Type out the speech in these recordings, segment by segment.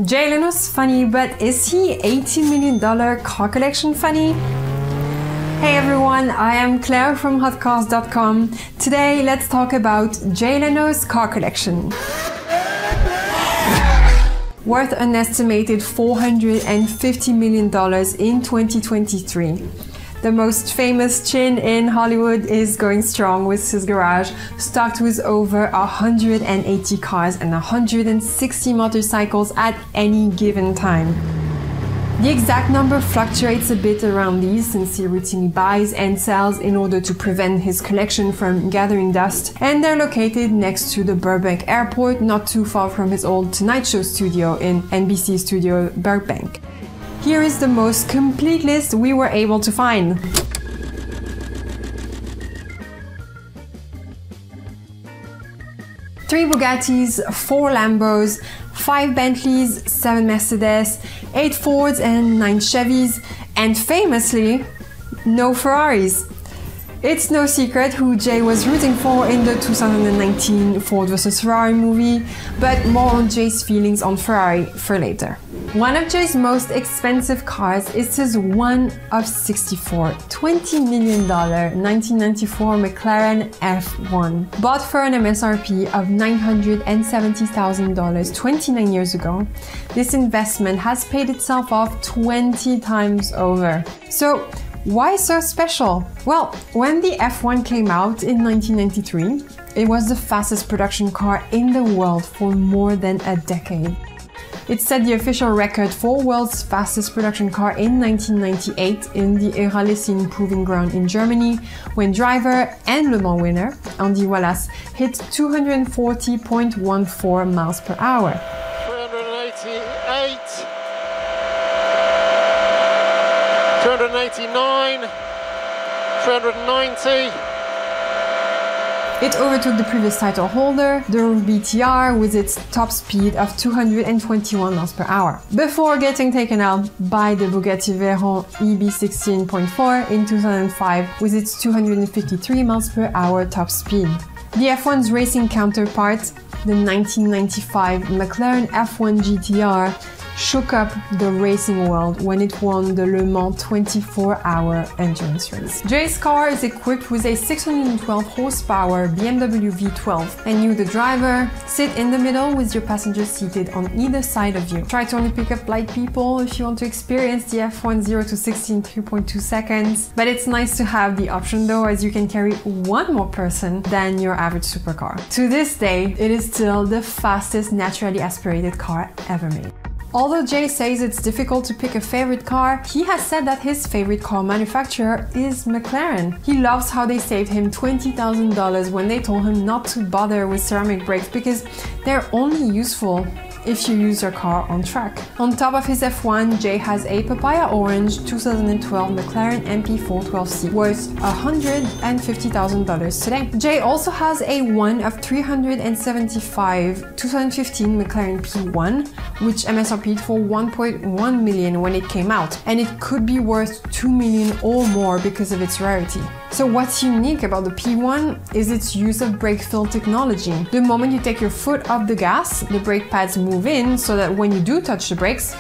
Jay Leno's funny, but is he $80 million car collection funny? Hey everyone, I am Claire from hotcars.com. Today let's talk about Jay Leno's car collection. Worth an estimated $450 million in 2023. The most famous chin in Hollywood is going strong with his garage, stocked with over 180 cars and 160 motorcycles at any given time. The exact number fluctuates a bit around these since he routinely buys and sells in order to prevent his collection from gathering dust, and they're located next to the Burbank airport, not too far from his old Tonight Show studio in NBC Studio Burbank. Here is the most complete list we were able to find. Three Bugattis, 4 Lambos, 5 Bentleys, 7 Mercedes, 8 Fords and 9 Chevys, and famously, no Ferraris. It's no secret who Jay was rooting for in the 2019 Ford vs Ferrari movie, but more on Jay's feelings on Ferrari for later. One of Jay's most expensive cars is his one of 64, $20 million 1994 McLaren F1. Bought for an MSRP of $970,000 29 years ago, this investment has paid itself off 20 times over. So, why so special? Well, when the F1 came out in 1993, it was the fastest production car in the world for more than a decade. It set the official record for world's fastest production car in 1998 in the Rallye Proving Ground in Germany, when driver and Le Mans winner Andy Wallace hit 240.14 miles per hour. 388, 289, 390. It overtook the previous title holder, the BTR, with its top speed of 221 miles per hour, before getting taken out by the Bugatti Veyron EB16.4 in 2005 with its 253 miles per hour top speed. The F1's racing counterpart, the 1995 McLaren F1 GTR, shook up the racing world when it won the Le Mans 24-hour endurance race. Jay's car is equipped with a 612 horsepower BMW V12, and you, the driver, sit in the middle with your passengers seated on either side of you. Try to only pick up light people if you want to experience the F1 0 to 60 in 3.2 seconds, but it's nice to have the option though, as you can carry one more person than your average supercar. To this day, it is still the fastest naturally aspirated car ever made. Although Jay says it's difficult to pick a favorite car, he has said that his favorite car manufacturer is McLaren. He loves how they saved him $20,000 when they told him not to bother with ceramic brakes because they're only useful if you use your car on track. On top of his F1, Jay has a papaya orange 2012 McLaren MP412C worth $150,000 today. Jay also has a one of 375 2015 McLaren P1, which MSRP'd for $1.1 million when it came out, and it could be worth $2 million or more because of its rarity. So what's unique about the P1 is its use of brake fill technology. The moment you take your foot off the gas, the brake pads move in so that when you do touch the brakes,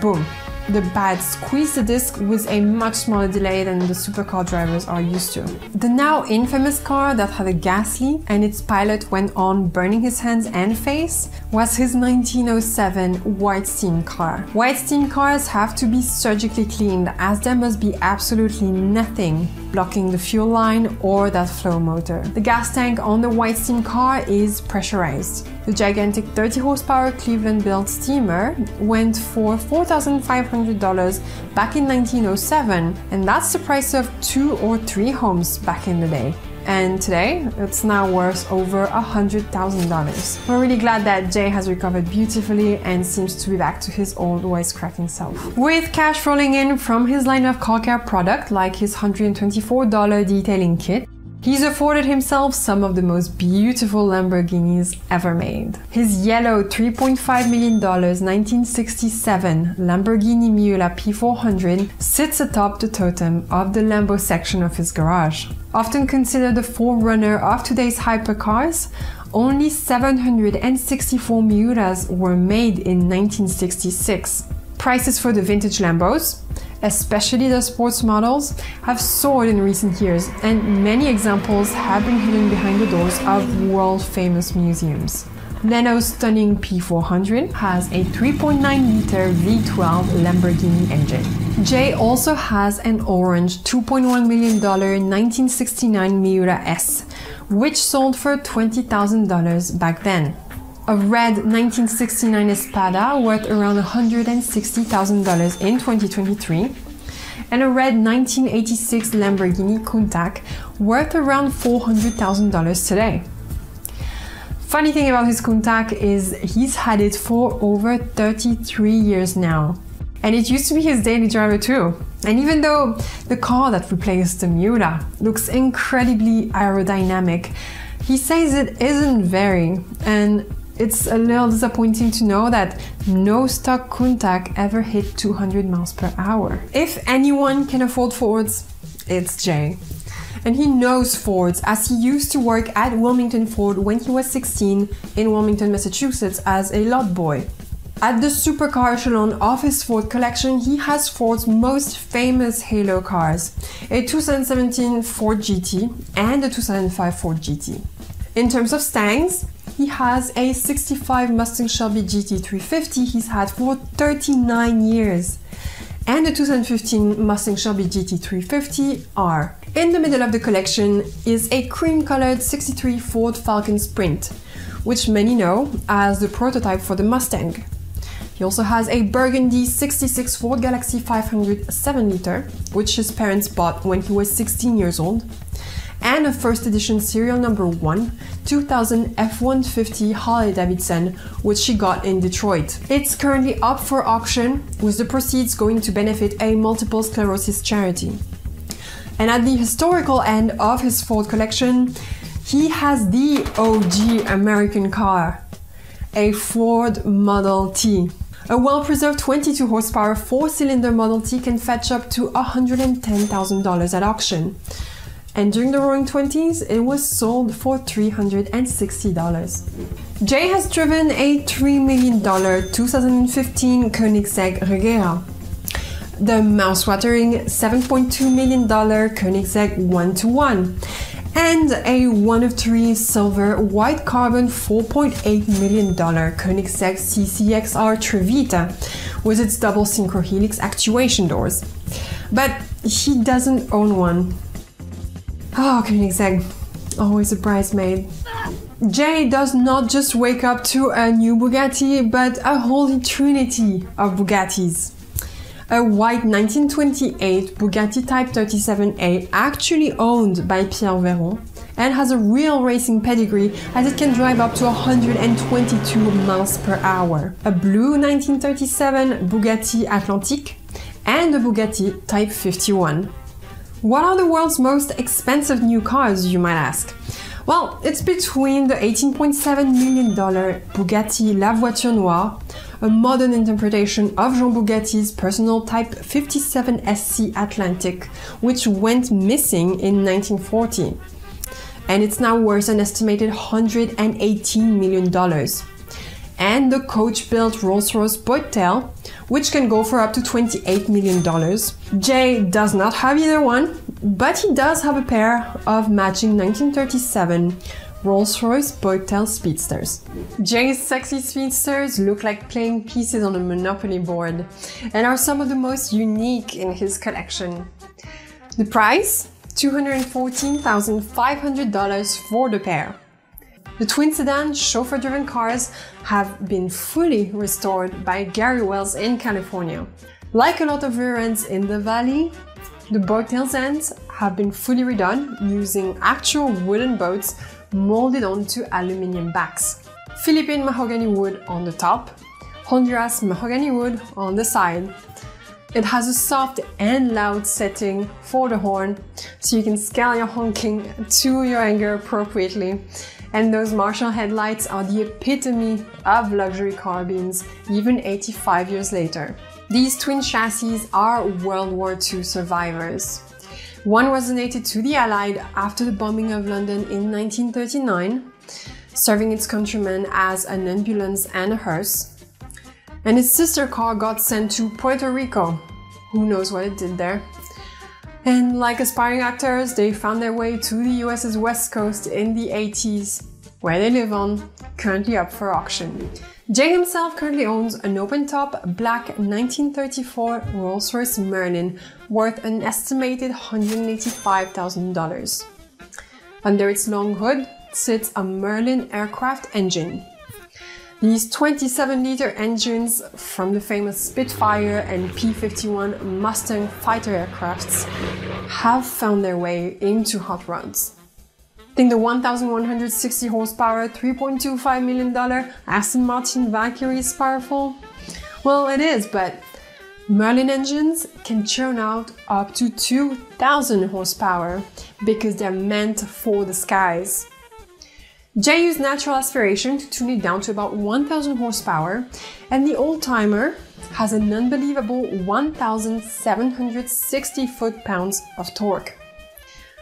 boom, the pads squeeze the disc with a much smaller delay than the supercar drivers are used to. The now infamous car that had a gas leak and its pilot went on burning his hands and face was his 1907 white steam car. White steam cars have to be surgically cleaned, as there must be absolutely nothing blocking the fuel line or that flow motor. The gas tank on the white steam car is pressurized. The gigantic 30 horsepower Cleveland-built steamer went for $4,500 back in 1907, and that's the price of 2 or 3 homes back in the day. And today, it's now worth over $100,000. We're really glad that Jay has recovered beautifully and seems to be back to his old wisecracking self. With cash rolling in from his line of car care product, like his $124 detailing kit, he's afforded himself some of the most beautiful Lamborghinis ever made. His yellow $3.5 million 1967 Lamborghini Miura P400 sits atop the totem of the Lambo section of his garage. Often considered the forerunner of today's hypercars, Only 764 Miuras were made in 1966. Prices for the vintage Lambos, especially the sports models, have soared in recent years, and many examples have been hidden behind the doors of world-famous museums. Leno's stunning P400 has a 3.9-liter V12 Lamborghini engine. Jay also has an orange $2.1 million 1969 Miura S, which sold for $20,000 back then. A red 1969 Espada worth around $160,000 in 2023, and a red 1986 Lamborghini Countach worth around $400,000 today. Funny thing about his Countach is he's had it for over 33 years now. And it used to be his daily driver too. And even though the car that replaced the Miura looks incredibly aerodynamic, he says it isn't very, and it's a little disappointing to know that no stock Countach ever hit 200 miles per hour. If anyone can afford Fords, it's Jay. And he knows Fords, as he used to work at Wilmington Ford when he was 16 in Wilmington, Massachusetts as a lot boy. At the supercar echelon of his Ford collection, he has Ford's most famous halo cars, a 2017 Ford GT and a 2005 Ford GT. In terms of Mustangs, he has a 65 Mustang Shelby GT350 he's had for 39 years, and a 2015 Mustang Shelby GT350R. In the middle of the collection is a cream-colored 63 Ford Falcon Sprint, which many know as the prototype for the Mustang. He also has a burgundy 66 Ford Galaxie 500 7-liter, which his parents bought when he was 16 years old, and a first edition serial number 1 2000 F-150 Harley-Davidson, which she got in Detroit. It's currently up for auction, with the proceeds going to benefit a multiple sclerosis charity. And at the historical end of his Ford collection, he has the OG American car, a Ford Model T. A well-preserved 22 horsepower 4-cylinder Model T can fetch up to $110,000 at auction. And during the Roaring 20s, it was sold for $360. Jay has driven a $3 million 2015 Koenigsegg Regera, the mouth-watering $7.2 million Koenigsegg 1-to-1, and a 1 of 3 silver white carbon $4.8 million Koenigsegg CCXR Trevita with its double synchro helix actuation doors. But he doesn't own one. Oh, Koenigsegg, always a bridesmaid. Jay does not just wake up to a new Bugatti, but a holy trinity of Bugattis. A white 1928 Bugatti Type 37A actually owned by Pierre Véron and has a real racing pedigree as it can drive up to 122 miles per hour. A blue 1937 Bugatti Atlantique and a Bugatti Type 51. What are the world's most expensive new cars, you might ask? Well, it's between the $18.7 million Bugatti La Voiture Noire, a modern interpretation of Jean Bugatti's personal Type 57 SC Atlantic, which went missing in 1940. And it's now worth an estimated $118 million. And the coach-built Rolls-Royce Boattail, which can go for up to $28 million. Jay does not have either one, but he does have a pair of matching 1937 Rolls-Royce Boattail Speedsters. Jay's sexy speedsters look like playing pieces on a Monopoly board and are some of the most unique in his collection. The price? $214,500 for the pair. The twin sedan chauffeur-driven cars have been fully restored by Gary Wells in California. Like a lot of rear ends in the valley, the Boattail's ends have been fully redone using actual wooden boats molded onto aluminum backs. Philippine mahogany wood on the top, Honduras mahogany wood on the side. It has a soft and loud setting for the horn, so you can scale your honking to your anger appropriately. And those Marshall headlights are the epitome of luxury carbines, even 85 years later. These twin chassis are World War II survivors. One was donated to the Allied after the bombing of London in 1939. serving its countrymen as an ambulance and a hearse. And its sister car got sent to Puerto Rico. Who knows what it did there? And like aspiring actors, they found their way to the US's West Coast in the 80s, where they live on, currently up for auction. Jay himself currently owns an open-top black 1934 Rolls-Royce Merlin worth an estimated $185,000. Under its long hood sits a Merlin aircraft engine. These 27-liter engines from the famous Spitfire and P-51 Mustang fighter aircrafts have found their way into hot rods. Think the 1,160 horsepower, $3.25 million Aston Martin Valkyrie is powerful? Well, it is, but Merlin engines can churn out up to 2,000 horsepower because they're meant for the skies. Jay used natural aspiration to tune it down to about 1,000 horsepower, and the old-timer has an unbelievable 1,760 foot-pounds of torque.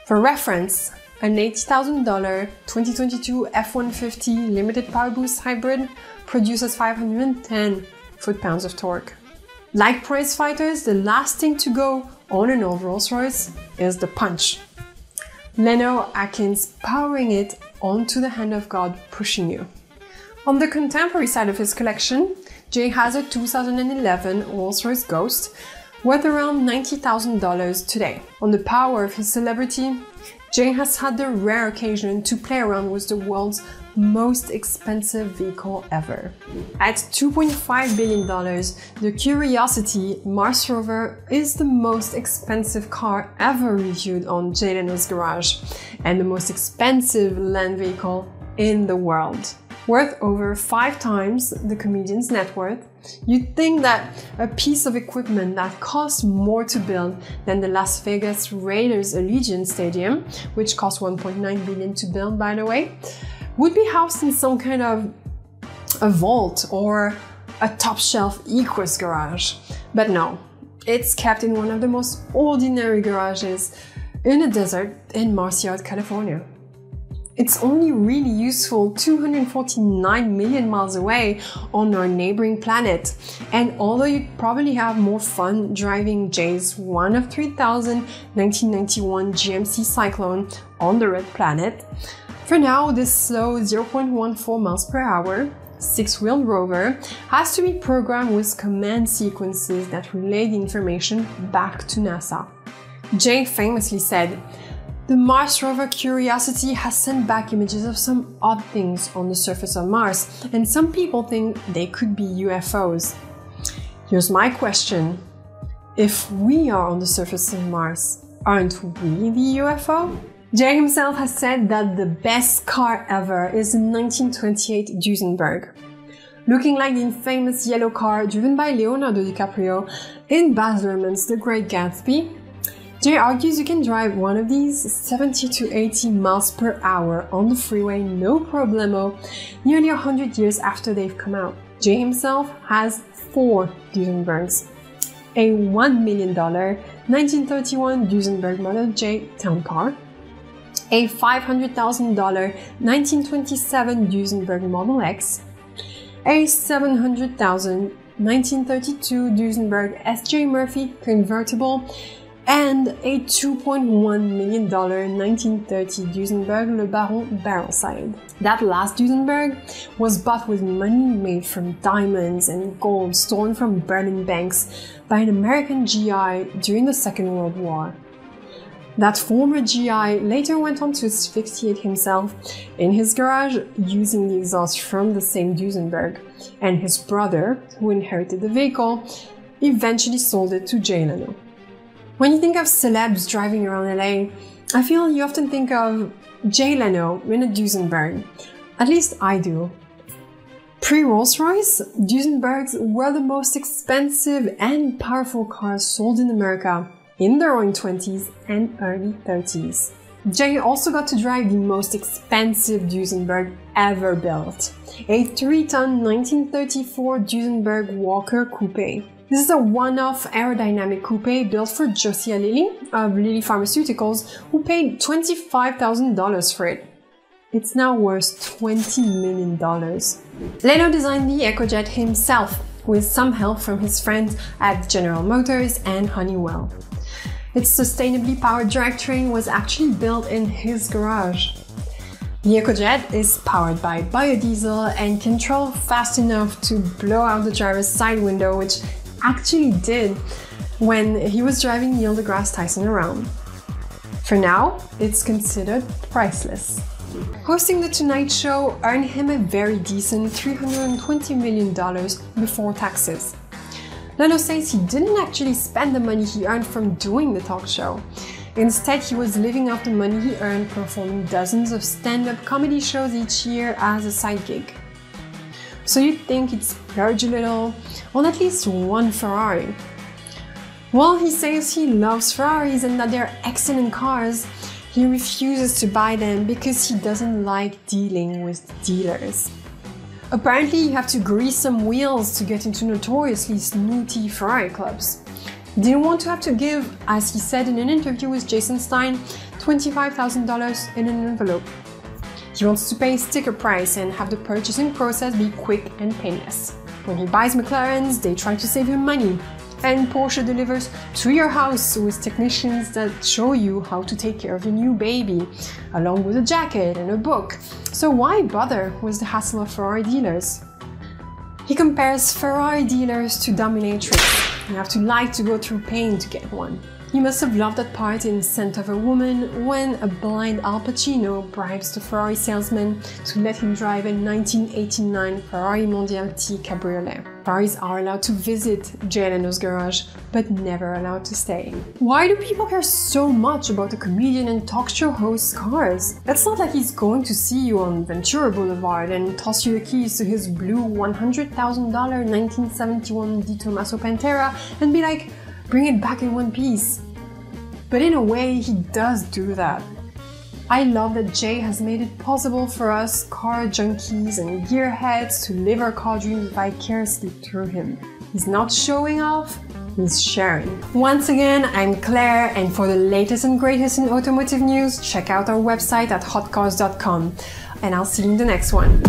For reference, an $80,000 2022 F-150 limited power boost hybrid produces 510 foot-pounds of torque. Like prize fighters, the last thing to go on an old Rolls-Royce is the punch. Leno Atkins powering it onto the hand of God, pushing you. On the contemporary side of his collection, Jay has a 2011 Rolls-Royce Ghost worth around $90,000 today. On the power of his celebrity, Jay has had the rare occasion to play around with the world's most expensive vehicle ever. At $2.5 billion, the Curiosity Mars rover is the most expensive car ever reviewed on Jay Leno's garage, and the most expensive land vehicle in the world. Worth over 5 times the comedian's net worth, you'd think that a piece of equipment that costs more to build than the Las Vegas Raiders Allegiant Stadium, which cost $1.9 billion to build, by the way, would be housed in some kind of a vault or a top-shelf Equus garage. But no, it's kept in one of the most ordinary garages in a desert in Marciard, California. It's only really useful 249 million miles away on our neighboring planet. And although you'd probably have more fun driving Jay's one of 3,000 1991 GMC Cyclone on the red planet, for now this slow 0.14 miles per hour 6-wheeled rover has to be programmed with command sequences that relay the information back to NASA. Jay famously said, "The Mars rover Curiosity has sent back images of some odd things on the surface of Mars, and some people think they could be UFOs. Here's my question. If we are on the surface of Mars, aren't we the UFO?" Jay himself has said that the best car ever is the 1928 Duesenberg. Looking like the infamous yellow car driven by Leonardo DiCaprio in Baz Luhrmann's The Great Gatsby, Jay argues you can drive one of these 70 to 80 miles per hour on the freeway no problemo nearly 100 years after they've come out. Jay himself has 4 Duesenbergs. A $1 million 1931 Duesenberg Model J town car, a $500,000 1927 Duesenberg Model X, a $700,000 1932 Duesenberg S.J. Murphy convertible, and a $2.1 million 1930 Duesenberg Le Baron barrel-side. That last Duesenberg was bought with money made from diamonds and gold stolen from Berlin banks by an American GI during the Second World War. That former GI later went on to asphyxiate himself in his garage using the exhaust from the same Duesenberg, and his brother, who inherited the vehicle, eventually sold it to Jay Leno. When you think of celebs driving around LA, I feel you often think of Jay Leno in a Duesenberg. At least I do. Pre-Rolls-Royce, Duesenbergs were the most expensive and powerful cars sold in America in the roaring 20s and early 30s. Jay also got to drive the most expensive Duesenberg ever built, a 3-ton 1934 Duesenberg Walker Coupe. This is a one-off aerodynamic coupe built for Josiah Lilly of Lilly Pharmaceuticals, who paid $25,000 for it. It's now worth $20 million. Leno designed the EcoJet himself, with some help from his friends at General Motors and Honeywell. Its sustainably powered drivetrain was actually built in his garage. The EcoJet is powered by biodiesel and can travel fast enough to blow out the driver's side window, which actually did when he was driving Neil deGrasse Tyson around. For now, it's considered priceless. Hosting The Tonight Show earned him a very decent $320 million before taxes. Leno says he didn't actually spend the money he earned from doing the talk show. Instead, he was living off the money he earned performing dozens of stand-up comedy shows each year as a side gig. So you'd think he'd splurge a little on at least one Ferrari. While he says he loves Ferraris and that they're excellent cars, he refuses to buy them because he doesn't like dealing with dealers. Apparently, you have to grease some wheels to get into notoriously snooty Ferrari clubs. He didn't want to have to give, as he said in an interview with Jason Stein, $25,000 in an envelope. He wants to pay a sticker price and have the purchasing process be quick and painless. When he buys McLarens, they try to save him money. And Porsche delivers to your house with technicians that show you how to take care of your new baby, along with a jacket and a book. So why bother with the hassle of Ferrari dealers? He compares Ferrari dealers to dominatrix. You have to like to go through pain to get one. You must have loved that part in Scent of a Woman when a blind Al Pacino bribes the Ferrari salesman to let him drive a 1989 Ferrari Mondial T Cabriolet. Ferraris are allowed to visit Jay Leno's garage, but never allowed to stay. Why do people care so much about a comedian and talk show host's cars? It's not like he's going to see you on Ventura Boulevard and toss you the keys to his blue $100,000 1971 Di Tommaso Pantera and be like, bring it back in one piece. But in a way, he does do that. I love that Jay has made it possible for us car junkies and gearheads to live our car dreams vicariously through him. He's not showing off, he's sharing. Once again, I'm Claire, and for the latest and greatest in automotive news, check out our website at hotcars.com. And I'll see you in the next one.